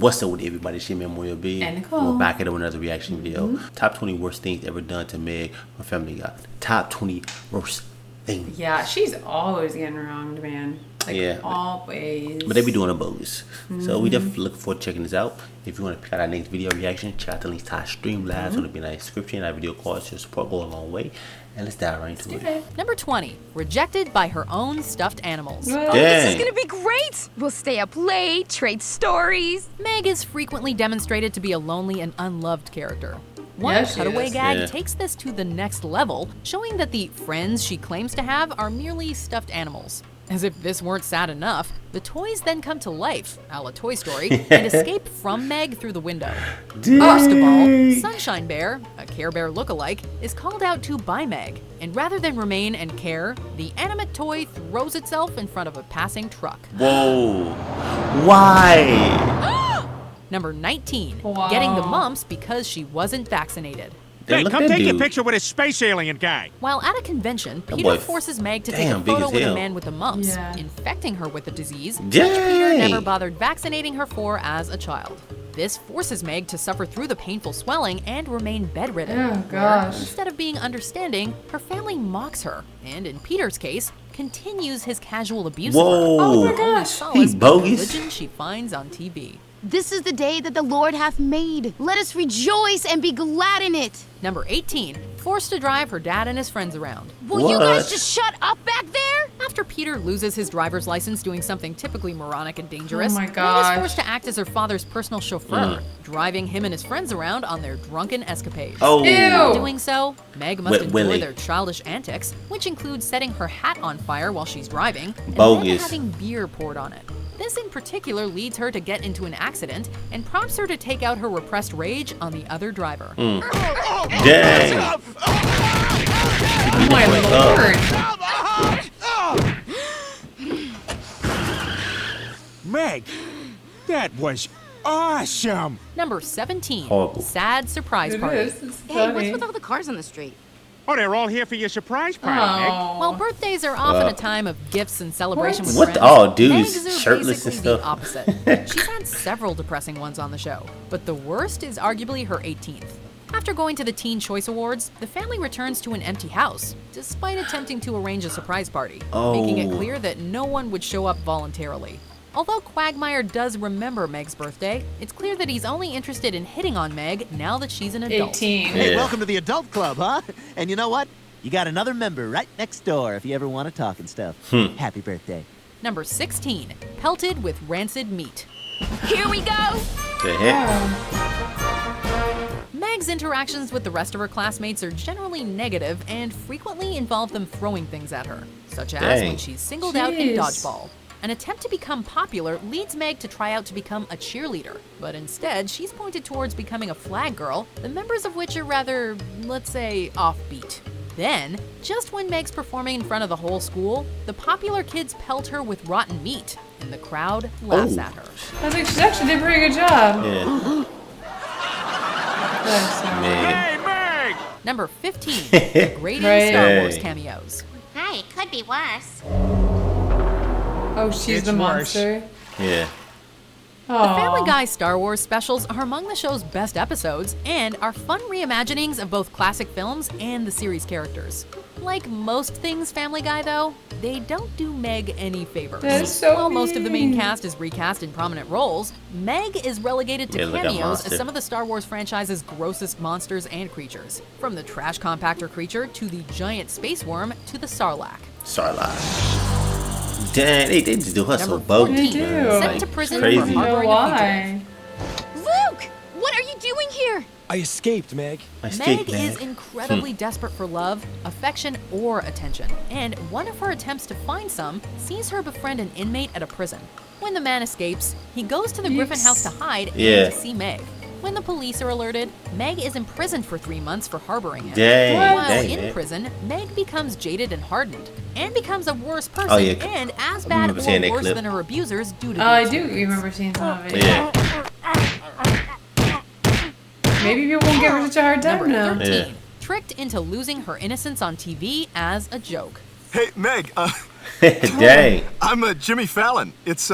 What's up with everybody? It's your man Mario B. And Nicole. We're back at another reaction video. Top 20 worst things ever done to Meg or Family Guy. Top 20 worst things. Yeah, she's always getting wronged, man. Like, Yeah. always. But they be doing it bogus. So we definitely looking forward to checking this out. If you want to check out our next video reaction, check out the links to our stream live. It's going to be in the description. Our video calls your support go a long way. And let's dive right into it. Number 20, rejected by her own stuffed animals. Well, This is gonna be great! We'll stay up late, trade stories. Meg is frequently demonstrated to be a lonely and unloved character. One Yeah, she cutaway is. gag Yeah. takes this to the next level, showing that the friends she claims to have are merely stuffed animals. As if this weren't sad enough, the toys then come to life, a la Toy Story, and escape from Meg through the window. First of all, Sunshine Bear, a Care Bear lookalike, is called out to by Meg, and rather than remain and care, the animate toy throws itself in front of a passing truck. Whoa. Why? Number 19, Wow. getting the mumps because she wasn't vaccinated. Hey, Hey, look come at that take a dude. picture with a space alien guy. While at a convention, That Peter boy forces Meg to take damn a big photo as with a hell. man with the mumps, Yeah. infecting her with the disease, which Dang. Peter never bothered vaccinating her for as a child. This forces Meg to suffer through the painful swelling and remain bedridden. Oh, where, gosh. instead of being understanding, her family mocks her, and in Peter's case, continues his casual abuse Whoa. of her. Oh my Only gosh. solace He being bogus. the religion she finds on TV. This is the day that the Lord hath made. Let us rejoice and be glad in it. Number 18, forced to drive her dad and his friends around. Will you guys What? just shut up back there? After Peter loses his driver's license doing something typically moronic and dangerous, Oh my Meg gosh. is forced to act as her father's personal chauffeur, driving him and his friends around on their drunken escapades. Oh. Ew. In doing so, Meg must Wet endure Willy. their childish antics, which include setting her hat on fire while she's driving, and then Bogus. having beer poured on it. This in particular leads her to get into an accident and prompts her to take out her repressed rage on the other driver. Dang. Oh my lord. Meg, that was awesome. Number 17, Horrible. sad surprise It party. is. It's Hey, funny. what's with all the cars on the street? Oh, they're all here for your surprise party, Meg. Oh. While birthdays are often a time of gifts and celebration with What friends, the- oh, dudes, Megs are shirtless and basically the stuff. opposite. She's had several depressing ones on the show, but the worst is arguably her 18th. After going to the Teen Choice Awards, the family returns to an empty house, despite attempting to arrange a surprise party, making it Oh. clear that no one would show up voluntarily. Although Quagmire does remember Meg's birthday, it's clear that he's only interested in hitting on Meg now that she's an adult. 18. Yeah. Hey, welcome to the adult club, huh? And you know what? You got another member right next door if you ever want to talk and stuff. Happy birthday. Number 16, pelted with rancid meat. Here we go. The heck? Meg's interactions with the rest of her classmates are generally negative and frequently involve them throwing things at her, such as Dang. when she's singled out in Jeez. dodgeball. An attempt to become popular leads Meg to try out to become a cheerleader, but instead she's pointed towards becoming a flag girl, the members of which are rather, let's say, offbeat. Then, just when Meg's performing in front of the whole school, the popular kids pelt her with rotten meat, and the crowd laughs Oh. at her. I was like, she actually did a pretty good job. Yeah. That's so- Man. Hey, Meg! Number 15, the Grady Right. Star Wars Hey. cameos. Hi, it could be worse. Oh, she's It's the worse. monster. Yeah. The Family Guy Star Wars specials are among the show's best episodes and are fun reimaginings of both classic films and the series characters. Like most things Family Guy, though, they don't do Meg any favors. That is so While most of the main mean. cast is recast in prominent roles, Meg is relegated to Yeah, like a cameos monster. as some of the Star Wars franchise's grossest monsters and creatures. From the trash compactor creature to the giant space worm to the Sarlacc. Sarlacc. Dang, they just do her so Number bogus, 14, They do. man. sent Like, to prison crazy. for You know harboring a fugitive. why? Luke, what are you doing here? I escaped, Meg. I Meg stick, is man. incredibly desperate for love, affection, or attention, and one of her attempts to find some sees her befriend an inmate at a prison. When the man escapes, he goes to the Griffin Yikes. house to hide Yeah. and to see Meg. When the police are alerted, Meg is imprisoned for 3 months for harboring him. Dang, While dang, in man. prison, Meg becomes jaded and hardened, and becomes a worse person, Oh, yeah. and as I bad remember seeing or that worse clip. than her abusers due to Oh, the I do experience. remember seeing some of it. Yeah. Maybe people won't give her such a hard time Number now. 13, Yeah. tricked into losing her innocence on TV as a joke. Hey, Meg, Dang. I'm Jimmy Fallon. It's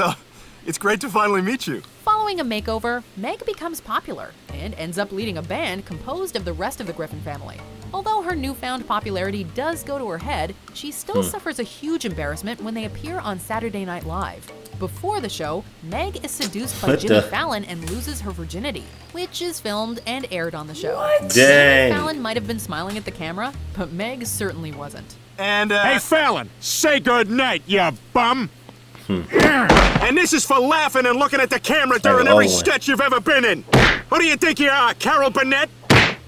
great to finally meet you. Following a makeover, Meg becomes popular and ends up leading a band composed of the rest of the Griffin family. Although her newfound popularity does go to her head, she still suffers a huge embarrassment when they appear on Saturday Night Live. Before the show, Meg is seduced by What Jimmy the- Fallon and loses her virginity, which is filmed and aired on the show. Dang. Fallon might have been smiling at the camera, but Meg certainly wasn't. And, Hey, Fallon, say good night, you bum. And this is for laughing and looking at the camera during every Owen. sketch you've ever been in. Who do you think you are, Carol Burnett?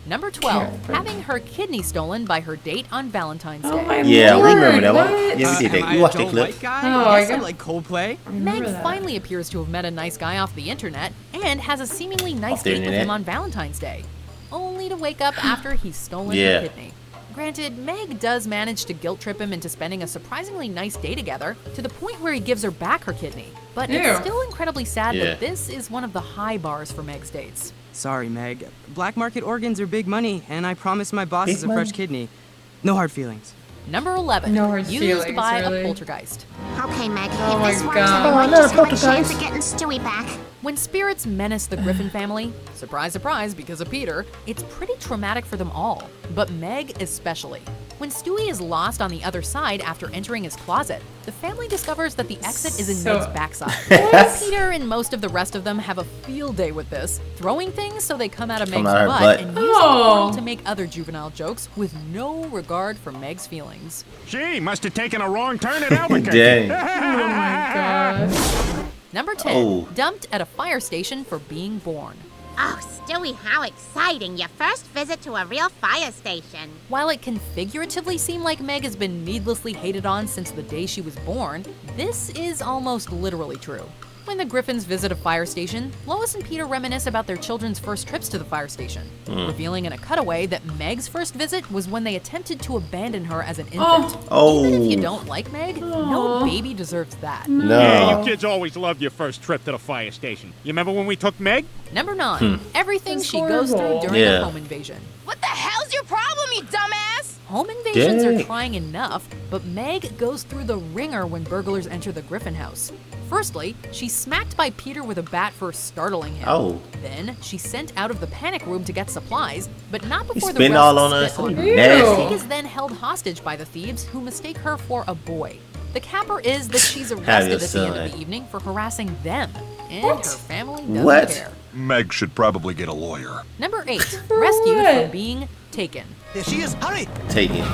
Number 12, having her kidney stolen by her date on Valentine's Oh Day. my Yeah, we lord, remember that one. what? Yeah, we did that. We watched that clip. Oh, I yes, I got- like Coldplay. Meg that. finally appears to have met a nice guy off the internet and has a seemingly nice Off the date with internet? him on Valentine's Day, only to wake up after he's stolen Yeah. her kidney. Granted, Meg does manage to guilt trip him into spending a surprisingly nice day together to the point where he gives her back her kidney. But Ew. it's still incredibly sad Yeah. that this is one of the high bars for Meg's dates. Sorry, Meg. Black market organs are big money, and I promised my bosses Big a fresh money? kidney. No hard feelings. Number 11, No hard used feelings, by really. a poltergeist. Okay, Meg, Oh if my this works, God. then Oh, we might no, just have a poltergeist. chance of getting Stewie back. When spirits menace the Griffin family, surprise, surprise, because of Peter, it's pretty traumatic for them all, but Meg especially. When Stewie is lost on the other side after entering his closet, the family discovers that the exit is in So- Meg's backside. Peter and most of the rest of them have a field day with this, throwing things so they come out of Come Meg's out her butt butt. and using the Oh. portal to make other juvenile jokes with no regard for Meg's feelings. Gee, must have taken a wrong turn at Albuquerque. Dang. Oh my gosh. Number 10, Oh. dumped at a fire station for being born. Oh, Stewie, how exciting. Your first visit to a real fire station. While it can figuratively seem like Meg has been needlessly hated on since the day she was born, this is almost literally true. When the Griffins visit a fire station, Lois and Peter reminisce about their children's first trips to the fire station, revealing in a cutaway that Meg's first visit was when they attempted to abandon her as an infant. Oh. Even if you don't like Meg, no baby deserves that. Yeah, you No. kids always loved your first trip to the fire station. You remember when we took Meg? Number 9, everything That's she goes through horrible. during Yeah. a home invasion. What the hell's your problem, you dumbass? Home invasions are Dang. trying enough, but Meg goes through the ringer when burglars enter the Griffin house. Firstly, she's smacked by Peter with a bat for startling him. Oh. Then, she's sent out of the panic room to get supplies, but not He before the spit rest all on us. spit on her. Ew. Nasty. Meg is then held hostage by the thieves who mistake her for a boy. The capper is that she's your arrested at the end son. of the evening for harassing them, and What? her family doesn't What? care. Meg should probably get a lawyer. Number 8, rescued what? from being taken. There she is. Hurry! Take it.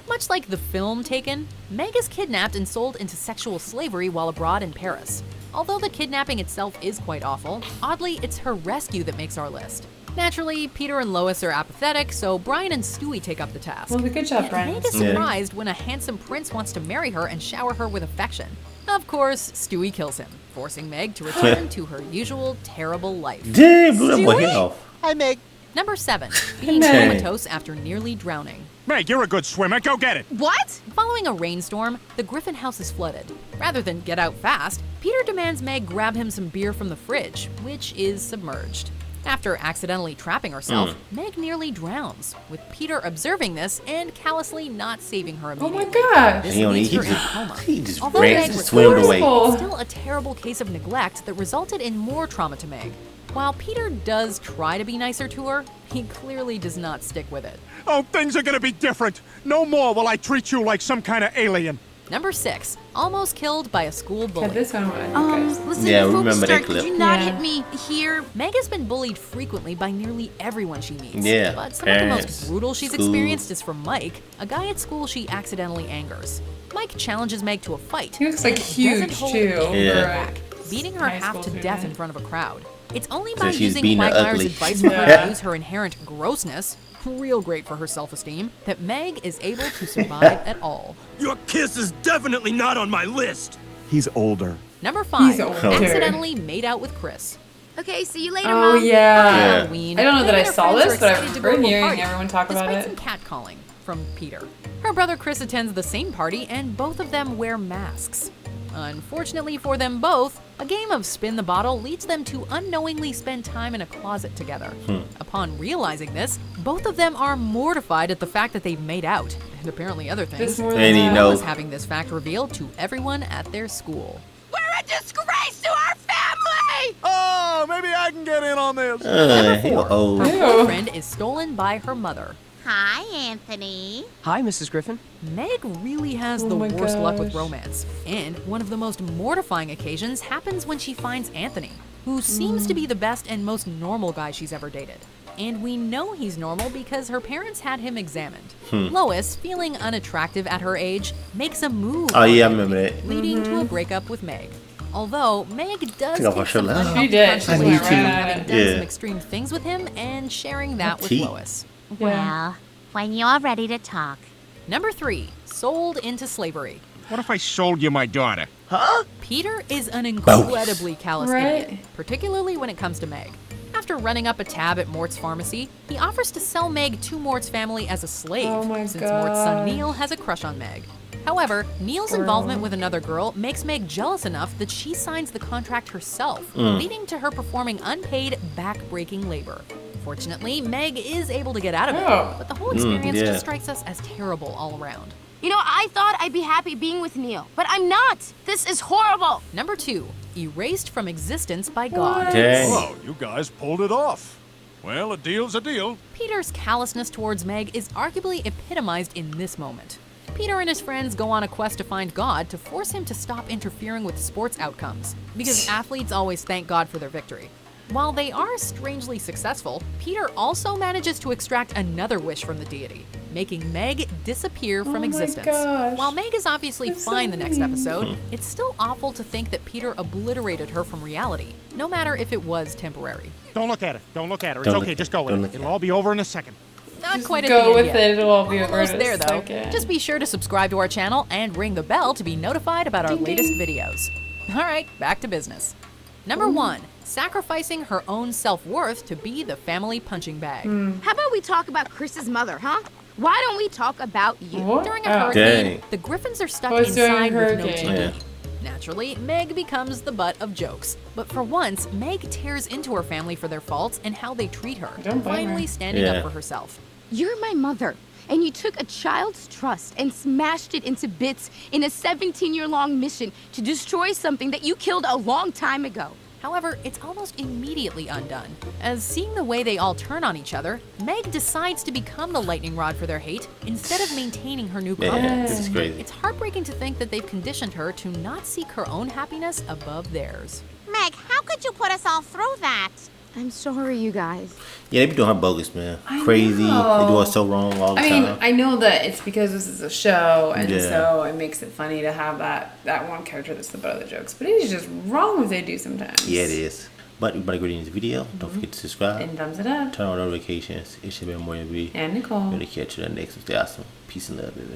Much like the film Taken, Meg is kidnapped and sold into sexual slavery while abroad in Paris. Although the kidnapping itself is quite awful, oddly, it's her rescue that makes our list. Naturally, Peter and Lois are apathetic, so Brian and Stewie take up the task. Well, good job, Yet Brian. Meg is Yeah. surprised when a handsome prince wants to marry her and shower her with affection. Of course, Stewie kills him, forcing Meg to return to her usual terrible life. Damn, blew that boy Stewie? head off. Hi, Meg. Number 7, being Meg. comatose after nearly drowning. Meg, you're a good swimmer. Go get it. What? Following a rainstorm, the Griffin house is flooded. Rather than get out fast, Peter demands Meg grab him some beer from the fridge, which is submerged. After accidentally trapping herself, Meg nearly drowns, with Peter observing this and callously not saving her Oh immediately. my gosh. This He only- leaves he her in a just- coma. he just Although ran- Meg just was swam first, away. Horrible. it's still a terrible case of neglect that resulted in more trauma to Meg. While Peter does try to be nicer to her, he clearly does not stick with it. Oh, things are gonna be different. No more will I treat you like some kind of alien. Number 6, almost killed by a school bully. Yeah, this one was good. Listen, Yeah, we Food remember that Star, clip. could you not Yeah. hit me here? Meg has been bullied frequently by nearly everyone she meets. Yeah, But some of the parents, most brutal she's school. experienced is from Mike, a guy at school she accidentally angers. Mike challenges Meg to a fight. He looks like and doesn't huge, hold too, any for back, beating her high half school to student. death in front of a crowd. It's only So by she's using being Quagmire's ugly. advice for her Yeah. to use her inherent grossness, real great for her self-esteem, that Meg is able to survive at all. Your kiss is definitely not on my list. He's older. Number 5, He's older. accidentally made out with Chris. Okay, see you later, Oh, Mom. yeah. Halloween. I don't know that Meg I and her saw friends this, are but excited I've to go heard to a hearing party, everyone talk about despite it. some catcalling from Peter. Her brother Chris attends the same party, and both of them wear masks. Unfortunately for them both, a game of spin the bottle leads them to unknowingly spend time in a closet together. Upon realizing this, both of them are mortified at the fact that they've made out, and apparently other This things. more And than he that. knows. Was having this fact revealed to everyone at their school. Where a disgrace to our family! Oh, maybe I can get in on this. Her oh. boyfriend is stolen by her mother. Hi, Anthony. Hi, Mrs. Griffin. Meg really has the my worst luck with gosh. romance. And one of the most mortifying occasions happens when she finds Anthony, who seems to be the best and most normal guy she's ever dated. And we know he's normal because her parents had him examined. Lois, feeling unattractive at her age, makes a move. Oh on yeah, I Anthony, remember that. leading to a breakup with Meg. Although Meg does Take off take her some shirt now. She did. unhealthy She consequences went from right at having it. done Yeah. some extreme things with him and sharing that with Tea. Lois. Well, when you're ready to talk. Number 3, sold into slavery. What if I sold you my daughter? Peter is an incredibly callous Right. idiot, particularly when it comes to Meg. After running up a tab at Mort's pharmacy, he offers to sell Meg to Mort's family as a slave, Oh my since Mort's son gosh. Neil has a crush on Meg. However, Neil's involvement with another girl makes Meg jealous enough that she signs the contract herself, leading to her performing unpaid, back-breaking labor. Fortunately, Meg is able to get out of it, Oh. but the whole experience yeah. just strikes us as terrible all around. You know, I thought I'd be happy being with Neil, but I'm not. This is horrible. Number 2, erased from existence by God. Dang. Whoa, you guys pulled it off. Well, a deal's a deal. Peter's callousness towards Meg is arguably epitomized in this moment. Peter and his friends go on a quest to find God to force him to stop interfering with sports outcomes, because athletes always thank God for their victory. While they are strangely successful, Peter also manages to extract another wish from the deity, making Meg disappear from my existence. gosh. While Meg is obviously That's so fine the next mean. episode, it's still awful to think that Peter obliterated her from reality, no matter if it was temporary. Don't look at her. Don't look at her. It's Don't look okay. at Just her. go with Don't it. look at It'll her. all be over in a second. Not Just quite at go the end with yet. it. It'll all be over Almost in a there though. second. Just be sure to subscribe to our channel and ring the bell to be notified about our Ding, latest ding. videos. All right, back to business. Number 1, sacrificing her own self-worth to be the family punching bag. How about we talk about Chris's mother, huh? Why don't we talk about you? What? During a Oh. hurricane, Dang. the Griffins are stuck Who's doing a inside with no hurricane? TV. Yeah. Naturally, Meg becomes the butt of jokes. But for once, Meg tears into her family for their faults and how they treat her, Don't blame finally her. standing Yeah. up for herself. You're my mother, and you took a child's trust and smashed it into bits in a 17-year-long mission to destroy something that you killed a long time ago. However, it's almost immediately undone, as seeing the way they all turn on each other, Meg decides to become the lightning rod for their hate instead of maintaining her new Man, confidence. this is crazy. It's heartbreaking to think that they've conditioned her to not seek her own happiness above theirs. Meg, how could you put us all through that? I'm sorry, you guys. Yeah, they be doing her bogus, man. I Crazy. They know. do her so wrong all the I mean, time. I know that it's because this is a show, and Yeah. so it makes it funny to have that one character that's the butt of the jokes. But it is just wrong what they do sometimes. Yeah, it is. But everybody go to this video. Don't forget to subscribe. And thumbs it up. Turn on notifications. It should be more than be. And Nicole. Really catch you in the next one. Stay awesome. Peace and love, baby.